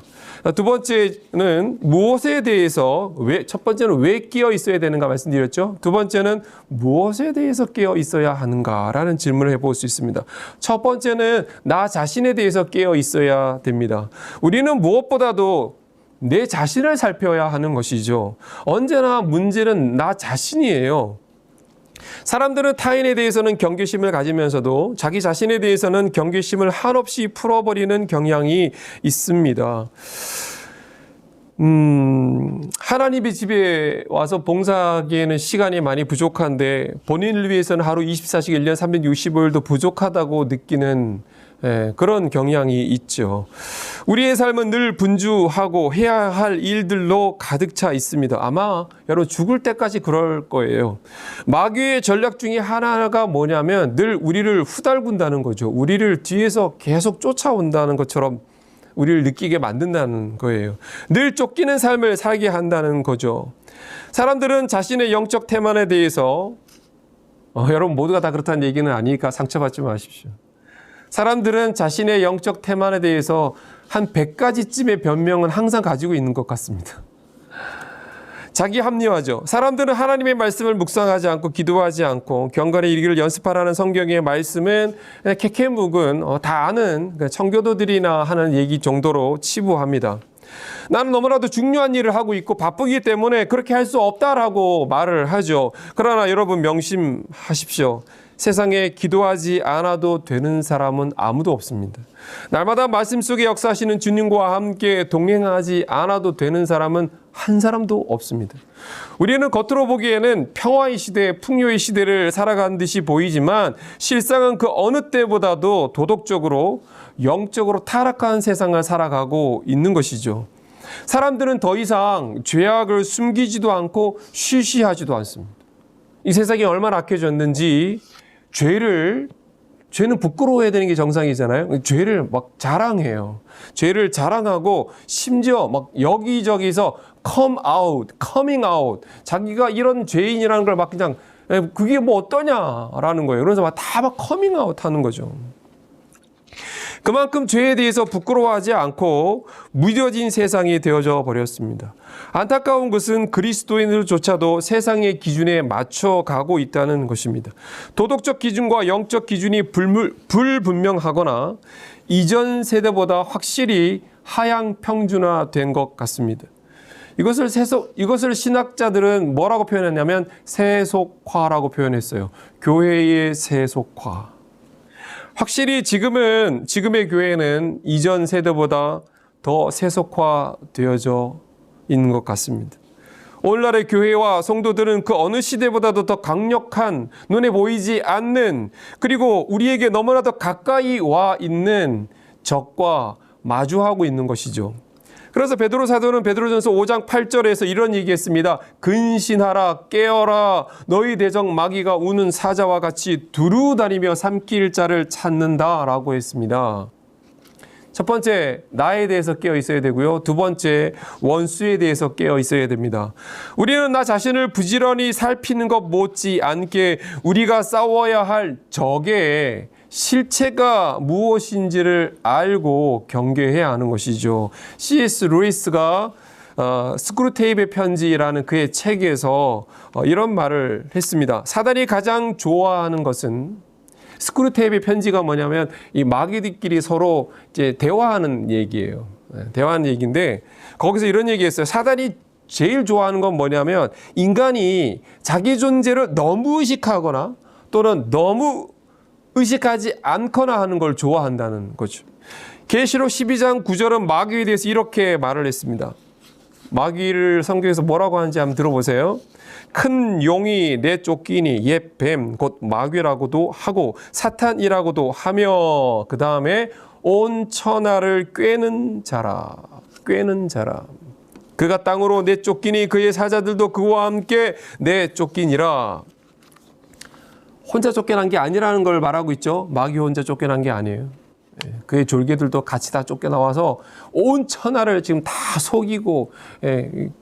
두 번째는 무엇에 대해서, 첫 번째는 왜 깨어 있어야 되는가 말씀드렸죠. 두 번째는 무엇에 대해서 깨어 있어야 하는가라는 질문을 해볼 수 있습니다. 첫 번째는 나 자신에 대해서 깨어 있어야 됩니다. 우리는 무엇보다도 내 자신을 살펴야 하는 것이죠. 언제나 문제는 나 자신이에요. 사람들은 타인에 대해서는 경계심을 가지면서도 자기 자신에 대해서는 경계심을 한없이 풀어버리는 경향이 있습니다. 하나님의 집에 와서 봉사하기에는 시간이 많이 부족한데 본인을 위해서는 하루 24시간 1년 365일도 부족하다고 느끼는 그런 경향이 있죠. 우리의 삶은 늘 분주하고 해야 할 일들로 가득 차 있습니다. 아마 여러분 죽을 때까지 그럴 거예요. 마귀의 전략 중에 하나가 뭐냐면 늘 우리를 후달군다는 거죠. 우리를 뒤에서 계속 쫓아온다는 것처럼 우리를 느끼게 만든다는 거예요. 늘 쫓기는 삶을 살게 한다는 거죠. 사람들은 자신의 영적 태만에 대해서 여러분 모두가 다 그렇다는 얘기는 아니니까 상처받지 마십시오. 사람들은 자신의 영적 태만에 대해서 한 100가지쯤의 변명은 항상 가지고 있는 것 같습니다. 자기 합리화죠. 사람들은 하나님의 말씀을 묵상하지 않고 기도하지 않고 경건의 일기를 연습하라는 성경의 말씀은 캐캐묵은 다 아는 청교도들이나 하는 얘기 정도로 치부합니다. 나는 너무나도 중요한 일을 하고 있고 바쁘기 때문에 그렇게 할 수 없다라고 말을 하죠. 그러나 여러분 명심하십시오. 세상에 기도하지 않아도 되는 사람은 아무도 없습니다. 날마다 말씀 속에 역사하시는 주님과 함께 동행하지 않아도 되는 사람은 한 사람도 없습니다. 우리는 겉으로 보기에는 평화의 시대, 풍요의 시대를 살아가는 듯이 보이지만 실상은 그 어느 때보다도 도덕적으로, 영적으로 타락한 세상을 살아가고 있는 것이죠. 사람들은 더 이상 죄악을 숨기지도 않고 쉬쉬하지도 않습니다. 이 세상이 얼마나 악해졌는지 죄는 부끄러워해야 되는 게 정상이잖아요. 죄를 막 자랑해요. 죄를 자랑하고 심지어 막 여기저기서 coming out. 자기가 이런 죄인이라는 걸 막 그냥 그게 뭐 어떠냐라는 거예요. 그래서 막 다 막 coming out 하는 거죠. 그만큼 죄에 대해서 부끄러워하지 않고 무뎌진 세상이 되어져 버렸습니다. 안타까운 것은 그리스도인들조차도 세상의 기준에 맞춰가고 있다는 것입니다. 도덕적 기준과 영적 기준이 불분명하거나 이전 세대보다 확실히 하향 평준화된 것 같습니다. 이것을 신학자들은 뭐라고 표현했냐면 세속화라고 표현했어요. 교회의 세속화. 확실히 지금의 교회는 이전 세대보다 더 세속화되어져 있는 것 같습니다. 오늘날의 교회와 성도들은 그 어느 시대보다도 더 강력한, 눈에 보이지 않는, 그리고 우리에게 너무나도 가까이 와 있는 적과 마주하고 있는 것이죠. 그래서 베드로 사도는 베드로전서 5장 8절에서 이런 얘기했습니다. 근신하라, 깨어라, 너희 대적 마귀가 우는 사자와 같이 두루다니며 삼킬 자를 찾는다라고 했습니다. 첫 번째, 나에 대해서 깨어 있어야 되고요. 두 번째, 원수에 대해서 깨어 있어야 됩니다. 우리는 나 자신을 부지런히 살피는 것 못지 않게 우리가 싸워야 할 적의 실체가 무엇인지를 알고 경계해야 하는 것이죠. C.S. 루이스가 스크루테이프의 편지라는 그의 책에서 이런 말을 했습니다. 사단이 가장 좋아하는 것은, 스크루테이프의 편지가 뭐냐면 이 마귀들끼리 서로 이제 대화하는 얘기예요. 대화하는 얘기인데 거기서 이런 얘기했어요. 사단이 제일 좋아하는 건 뭐냐면 인간이 자기 존재를 너무 의식하거나 또는 너무 의식하지 않거나 하는 걸 좋아한다는 거죠. 계시록 12장 9절은 마귀에 대해서 이렇게 말을 했습니다. 마귀를 성경에서 뭐라고 하는지 한번 들어보세요. 큰 용이 내쫓기니 옛 뱀 곧 마귀라고도 하고 사탄이라고도 하며, 그 다음에 온 천하를 꿰는 자라. 그가 땅으로 내쫓기니 그의 사자들도 그와 함께 내쫓기니라. 혼자 쫓겨난 게 아니라는 걸 말하고 있죠. 마귀 혼자 쫓겨난 게 아니에요. 그의 졸개들도 같이 다 쫓겨나와서 온 천하를 지금 다 속이고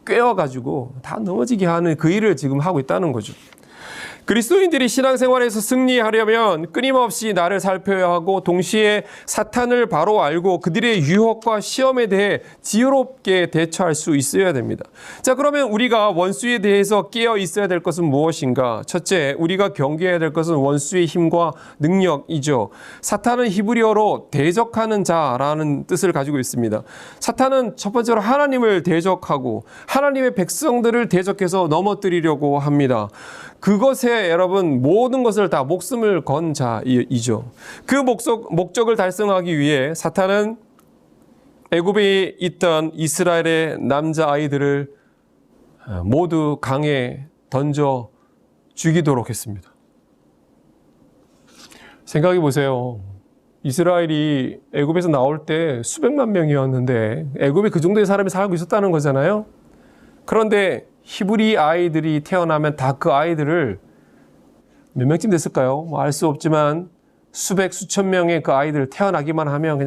꿰어가지고 다 넘어지게 하는 그 일을 지금 하고 있다는 거죠. 그리스도인들이 신앙생활에서 승리하려면 끊임없이 나를 살펴야 하고 동시에 사탄을 바로 알고 그들의 유혹과 시험에 대해 지혜롭게 대처할 수 있어야 됩니다. 자, 그러면 우리가 원수에 대해서 깨어 있어야 될 것은 무엇인가? 첫째, 우리가 경계해야 될 것은 원수의 힘과 능력이죠. 사탄은 히브리어로 대적하는 자라는 뜻을 가지고 있습니다. 사탄은 첫 번째로 하나님을 대적하고 하나님의 백성들을 대적해서 넘어뜨리려고 합니다. 그것에 여러분 모든 것을 다 목숨을 건 자이죠. 그 목적을 달성하기 위해 사탄은 애굽에 있던 이스라엘의 남자아이들을 모두 강에 던져 죽이도록 했습니다. 생각해 보세요. 이스라엘이 애굽에서 나올 때 수백만 명이었는데 애굽에 그 정도의 사람이 살고 있었다는 거잖아요. 그런데 히브리 아이들이 태어나면 다 그 아이들을 몇 명쯤 됐을까요? 뭐 알 수 없지만 수백 수천 명의 그 아이들 태어나기만 하면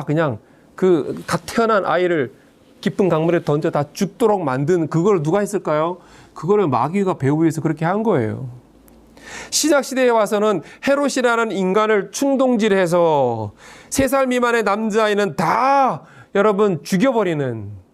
그냥 그 갓 태어난 아이를 깊은 강물에 던져 다 죽도록 만든 그걸 누가 했을까요? 그거를 마귀가 배후에서 그렇게 한 거예요. 신약 시대에 와서는 헤롯이라는 인간을 충동질해서 3살 미만의 남자아이는 다 여러분 죽여버리는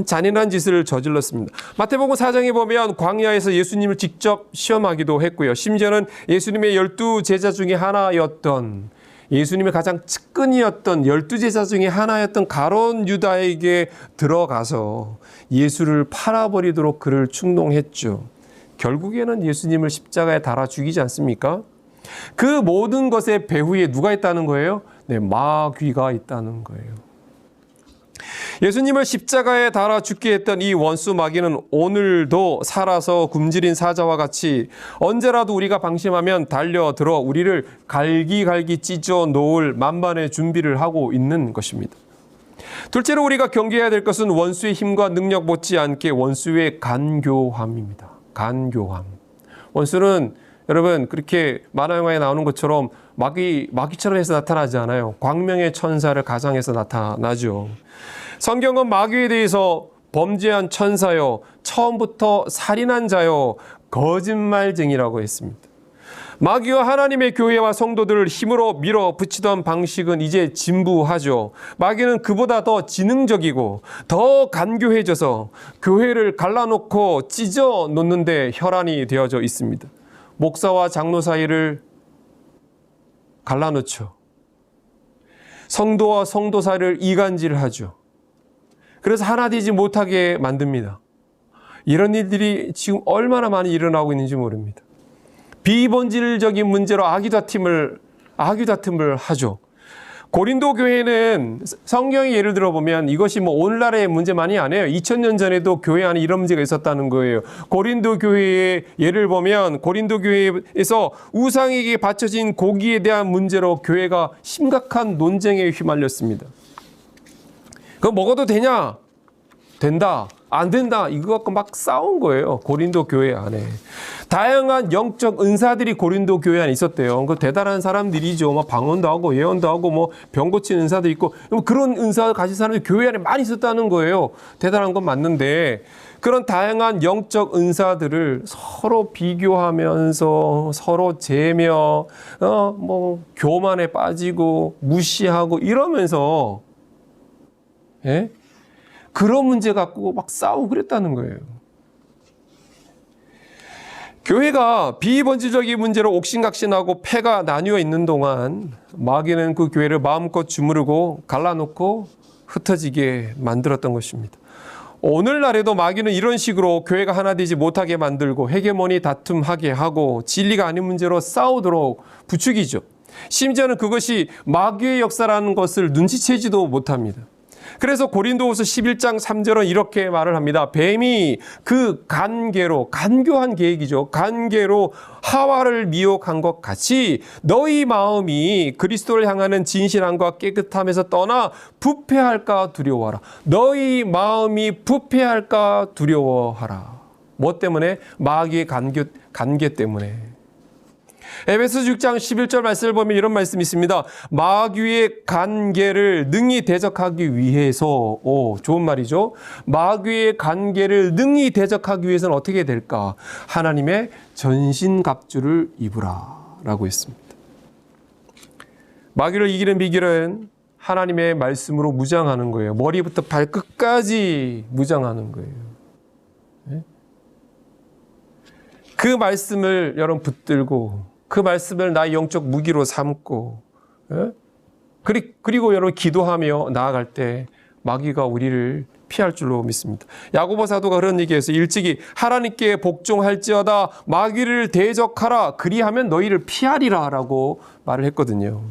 잔인한 짓을 저질렀습니다. 마태복음 4장에 보면 광야에서 예수님을 직접 시험하기도 했고요. 심지어는 예수님의 12제자 중에 하나였던, 예수님의 가장 측근이었던 12제자 중에 하나였던 가룟 유다에게 들어가서 예수를 팔아버리도록 그를 충동했죠. 결국에는 예수님을 십자가에 달아 죽이지 않습니까? 그 모든 것의 배후에 누가 있다는 거예요? 네, 마귀가 있다는 거예요. 예수님을 십자가에 달아 죽게 했던 이 원수 마귀는 오늘도 살아서 굶주린 사자와 같이 언제라도 우리가 방심하면 달려들어 우리를 갈기갈기 찢어 놓을 만반의 준비를 하고 있는 것입니다. 둘째로 우리가 경계해야 될 것은 원수의 힘과 능력 못지않게 원수의 간교함입니다. 간교함. 원수는 여러분 그렇게 만화 영화에 나오는 것처럼 마귀처럼 해서 나타나지 않아요. 광명의 천사를 가상해서 나타나죠. 성경은 마귀에 대해서 범죄한 천사요, 처음부터 살인한 자요, 거짓말쟁이라고 했습니다. 마귀와 하나님의 교회와 성도들을 힘으로 밀어붙이던 방식은 이제 진부하죠. 마귀는 그보다 더 지능적이고 더 간교해져서 교회를 갈라놓고 찢어 놓는데 혈안이 되어져 있습니다. 목사와 장로 사이를 갈라놓죠. 성도와 성도 사이를 이간질하죠. 그래서 하나 되지 못하게 만듭니다. 이런 일들이 지금 얼마나 많이 일어나고 있는지 모릅니다. 비본질적인 문제로 아기 다툼을 하죠. 고린도 교회는 성경의 예를 들어보면 이것이 뭐 오늘날의 문제만이 아니에요. 2000년 전에도 교회 안에 이런 문제가 있었다는 거예요. 고린도 교회의 예를 보면 고린도 교회에서 우상에게 바쳐진 고기에 대한 문제로 교회가 심각한 논쟁에 휘말렸습니다. 그거 먹어도 되냐? 된다. 안 된다. 이거 갖고 막 싸운 거예요. 고린도 교회 안에. 다양한 영적 은사들이 고린도 교회 안에 있었대요. 그 대단한 사람들이죠. 막 방언도 하고 예언도 하고 뭐 병 고치는 은사도 있고 그런 은사를 가진 사람들이 교회 안에 많이 있었다는 거예요. 대단한 건 맞는데 그런 다양한 영적 은사들을 서로 비교하면서 서로 재며 뭐 교만에 빠지고 무시하고 이러면서 예? 그런 문제 갖고 막 싸우고 그랬다는 거예요. 교회가 비본질적인 문제로 옥신각신하고 패가 나뉘어 있는 동안 마귀는 그 교회를 마음껏 주무르고 갈라놓고 흩어지게 만들었던 것입니다. 오늘날에도 마귀는 이런 식으로 교회가 하나 되지 못하게 만들고 헤게모니 다툼하게 하고 진리가 아닌 문제로 싸우도록 부추기죠. 심지어는 그것이 마귀의 역사라는 것을 눈치채지도 못합니다. 그래서 고린도후서 11장 3절은 이렇게 말을 합니다. 뱀이 그 간계로, 간교한 계획이죠. 간계로 하와를 미혹한 것 같이 너희 마음이 그리스도를 향하는 진실함과 깨끗함에서 떠나 부패할까 두려워하라. 너희 마음이 부패할까 두려워하라. 뭐 때문에? 마귀의 간계 때문에. 에베소서 6장 11절 말씀을 보면 이런 말씀이 있습니다. 마귀의 간계를 능히 대적하기 위해서, 좋은 말이죠. 마귀의 간계를 능히 대적하기 위해서는 어떻게 될까? 하나님의 전신갑주를 입으라 라고 했습니다. 마귀를 이기는 비결은 하나님의 말씀으로 무장하는 거예요. 머리부터 발끝까지 무장하는 거예요. 그 말씀을 여러분 붙들고 그 말씀을 나의 영적 무기로 삼고 그리고 여러분 기도하며 나아갈 때 마귀가 우리를 피할 줄로 믿습니다. 야고보 사도가 그런 얘기해서 일찍이 하나님께 복종할지어다 마귀를 대적하라 그리하면 너희를 피하리라 라고 말을 했거든요.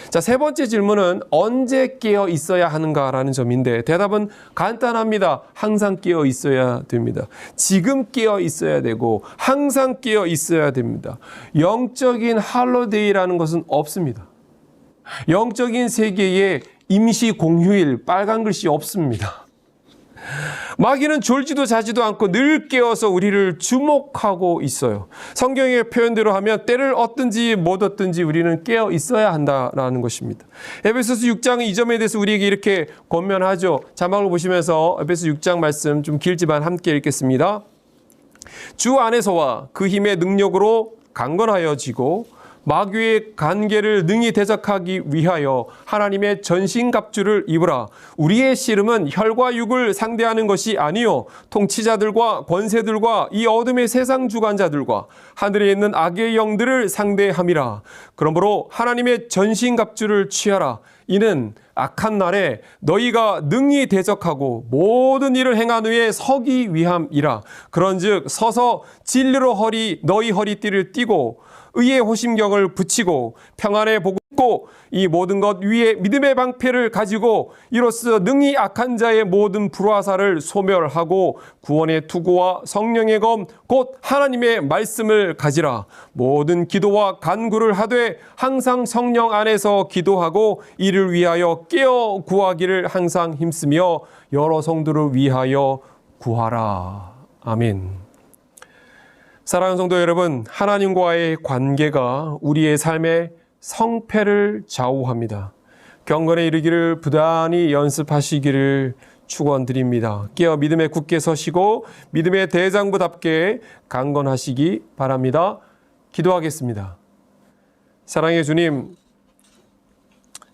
자, 세 번째 질문은 언제 깨어 있어야 하는가라는 점인데 대답은 간단합니다. 항상 깨어 있어야 됩니다. 지금 깨어 있어야 되고 항상 깨어 있어야 됩니다. 영적인 할로데이라는 것은 없습니다. 영적인 세계에 임시 공휴일 빨간 글씨 없습니다. 마귀는 졸지도 자지도 않고 늘 깨어서 우리를 주목하고 있어요. 성경의 표현대로 하면 때를 얻든지 못 얻든지 우리는 깨어 있어야 한다라는 것입니다. 에베소서 6장 이 점에 대해서 우리에게 이렇게 권면하죠. 자막을 보시면서 에베소서 6장 말씀 좀 길지만 함께 읽겠습니다. 주 안에서와 그 힘의 능력으로 강건하여지고 마귀의 간계를 능히 대적하기 위하여 하나님의 전신갑주를 입으라. 우리의 씨름은 혈과 육을 상대하는 것이 아니요 통치자들과 권세들과 이 어둠의 세상 주관자들과 하늘에 있는 악의 영들을 상대함이라. 그러므로 하나님의 전신갑주를 취하라. 이는 악한 날에 너희가 능히 대적하고 모든 일을 행한 후에 서기 위함이라. 그런즉 서서 진리로 너희 허리띠를 띠고 의의 호심경을 붙이고 평안의 복을 입고 이 모든 것 위에 믿음의 방패를 가지고 이로써 능히 악한 자의 모든 불화살을 소멸하고 구원의 투구와 성령의 검 곧 하나님의 말씀을 가지라. 모든 기도와 간구를 하되 항상 성령 안에서 기도하고 이를 위하여 깨어 구하기를 항상 힘쓰며 여러 성도를 위하여 구하라. 아멘. 사랑하는 성도 여러분, 하나님과의 관계가 우리의 삶의 성패를 좌우합니다. 경건에 이르기를 부단히 연습하시기를 축원드립니다. 깨어 믿음에 굳게 서시고 믿음의 대장부답게 강건하시기 바랍니다. 기도하겠습니다. 사랑의 주님,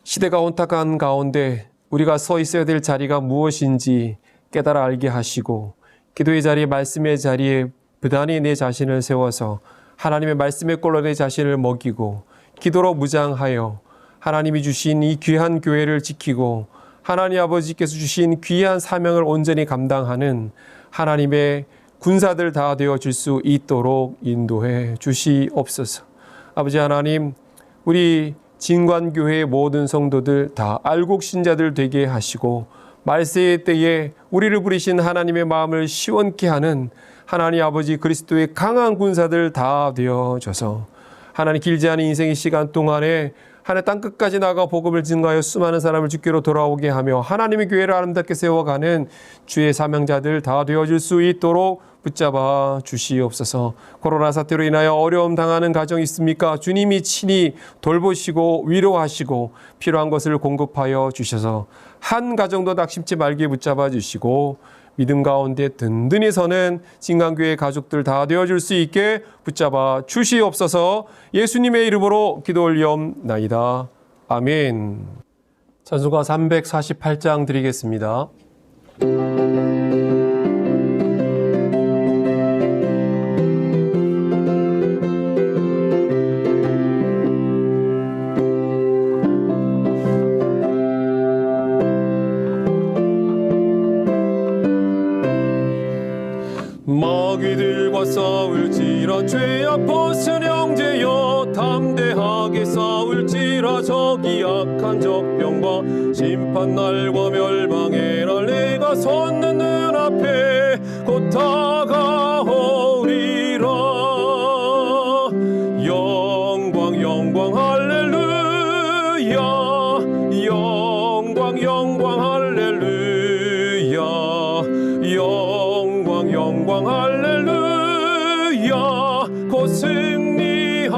시대가 혼탁한 가운데 우리가 서 있어야 될 자리가 무엇인지 깨달아 알게 하시고 기도의 자리, 말씀의 자리에 부단히 내 자신을 세워서 하나님의 말씀의 꼴로 내 자신을 먹이고 기도로 무장하여 하나님이 주신 이 귀한 교회를 지키고 하나님 아버지께서 주신 귀한 사명을 온전히 감당하는 하나님의 군사들 다 되어질 수 있도록 인도해 주시옵소서. 아버지 하나님, 우리 진관교회의 모든 성도들 다 알곡 신자들 되게 하시고 말세의 때에 우리를 부리신 하나님의 마음을 시원케 하는 하나님 아버지 그리스도의 강한 군사들 다 되어져서 하나님 길지 않은 인생의 시간 동안에 한 해 땅끝까지 나가 복음을 증거하여 수많은 사람을 주께로 돌아오게 하며 하나님의 교회를 아름답게 세워가는 주의 사명자들 다 되어줄 수 있도록 붙잡아 주시옵소서. 코로나 사태로 인하여 어려움 당하는 가정이 있습니까? 주님이 친히 돌보시고 위로하시고 필요한 것을 공급하여 주셔서 한 가정도 낙심치 말게 붙잡아 주시고 믿음 가운데 든든히 서는 진강교회 가족들 다 되어줄 수 있게 붙잡아 주시옵소서. 예수님의 이름으로 기도 올리옵나이다. 아멘. 찬송가 348장 드리겠습니다. 마귀들과 싸울지라 죄악 벗은 형제여 담대하게 싸울지라 저기 악한 적병과 심판날과 멸망의 날 내가 섰는 눈앞에 곧 다가오리라. 영광 영광 할렐루야 영광 영광 할렐루야 영광 할렐루야 곧 승리하리라.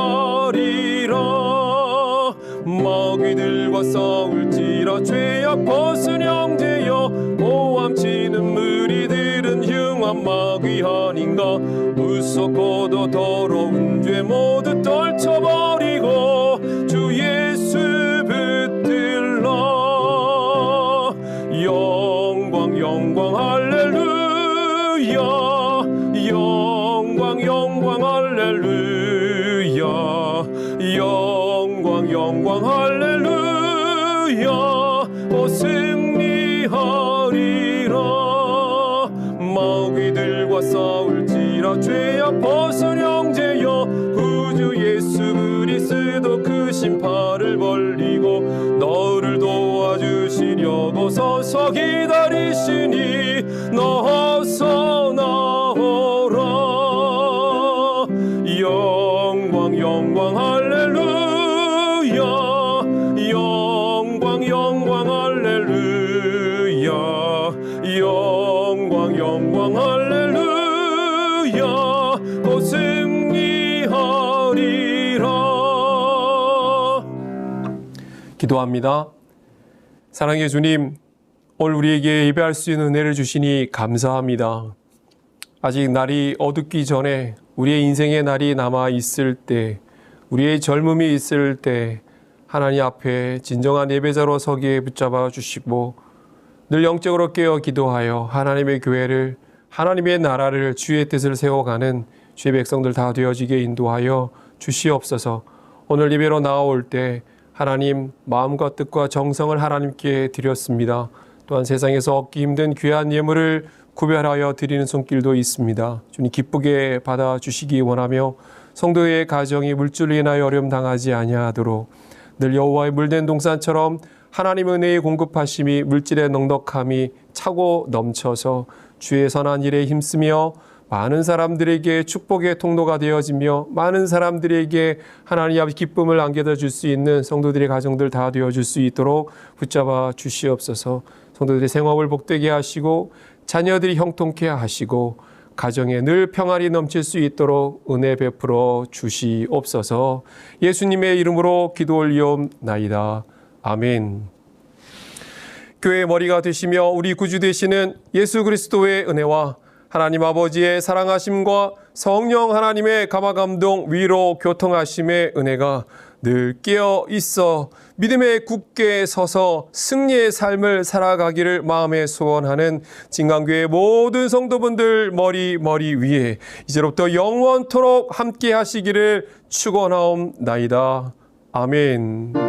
마귀들과 싸울지라 죄악 벗은 형제여 모함치는 무리들은 흉한 마귀 아닌가. 무섭고도 더러운 죄 모두 떨쳐버리고 주 예수 붙들라. 영광 영광 할렐루야 영광 영광 할렐루야 영광 영광 할렐루야 오 승리하리라. 마귀들과 싸울지라 죄악 벗은 형제여 구주 예수 그리스도 크신 팔을 벌리고 너를 도와주시려고 서서 기다리시니 너서 나오라. 영광 영광 할렐루야 영광 영광 할렐루야 영광 영광 할렐루야 곧 승리하리라. 기도합니다. 사랑의 주님, 오늘 우리에게 예배할 수 있는 은혜를 주시니 감사합니다. 아직 날이 어둡기 전에 우리의 인생의 날이 남아 있을 때, 우리의 젊음이 있을 때 하나님 앞에 진정한 예배자로 서기에 붙잡아 주시고 늘 영적으로 깨어 기도하여 하나님의 교회를, 하나님의 나라를, 주의 뜻을 세워가는 주의 백성들 다 되어지게 인도하여 주시옵소서. 오늘 예배로 나아올 때 하나님 마음과 뜻과 정성을 하나님께 드렸습니다. 또한 세상에서 얻기 힘든 귀한 예물을 구별하여 드리는 손길도 있습니다. 주님 기쁘게 받아주시기 원하며 성도의 가정이 물질로 인하여 어려움 당하지 아니하도록 늘 여호와의 물된 동산처럼 하나님 은혜의 공급하심이 물질의 넉넉함이 차고 넘쳐서 주의 선한 일에 힘쓰며 많은 사람들에게 축복의 통로가 되어지며 많은 사람들에게 하나님 앞에 기쁨을 안겨다 줄 수 있는 성도들의 가정들 다 되어줄 수 있도록 붙잡아 주시옵소서. 성도들의 생업을 복되게 하시고 자녀들이 형통케 하시고 가정에 늘 평안이 넘칠 수 있도록 은혜 베풀어 주시옵소서. 예수님의 이름으로 기도 올리옵나이다. 아멘. 교회의 머리가 되시며 우리 구주 되시는 예수 그리스도의 은혜와 하나님 아버지의 사랑하심과 성령 하나님의 감화감동 위로 교통하심의 은혜가 늘 깨어 있어 믿음에 굳게 서서 승리의 삶을 살아가기를 마음에 소원하는 진강교회 모든 성도분들 머리 위에 이제로부터 영원토록 함께 하시기를 축원하옵나이다. 아멘.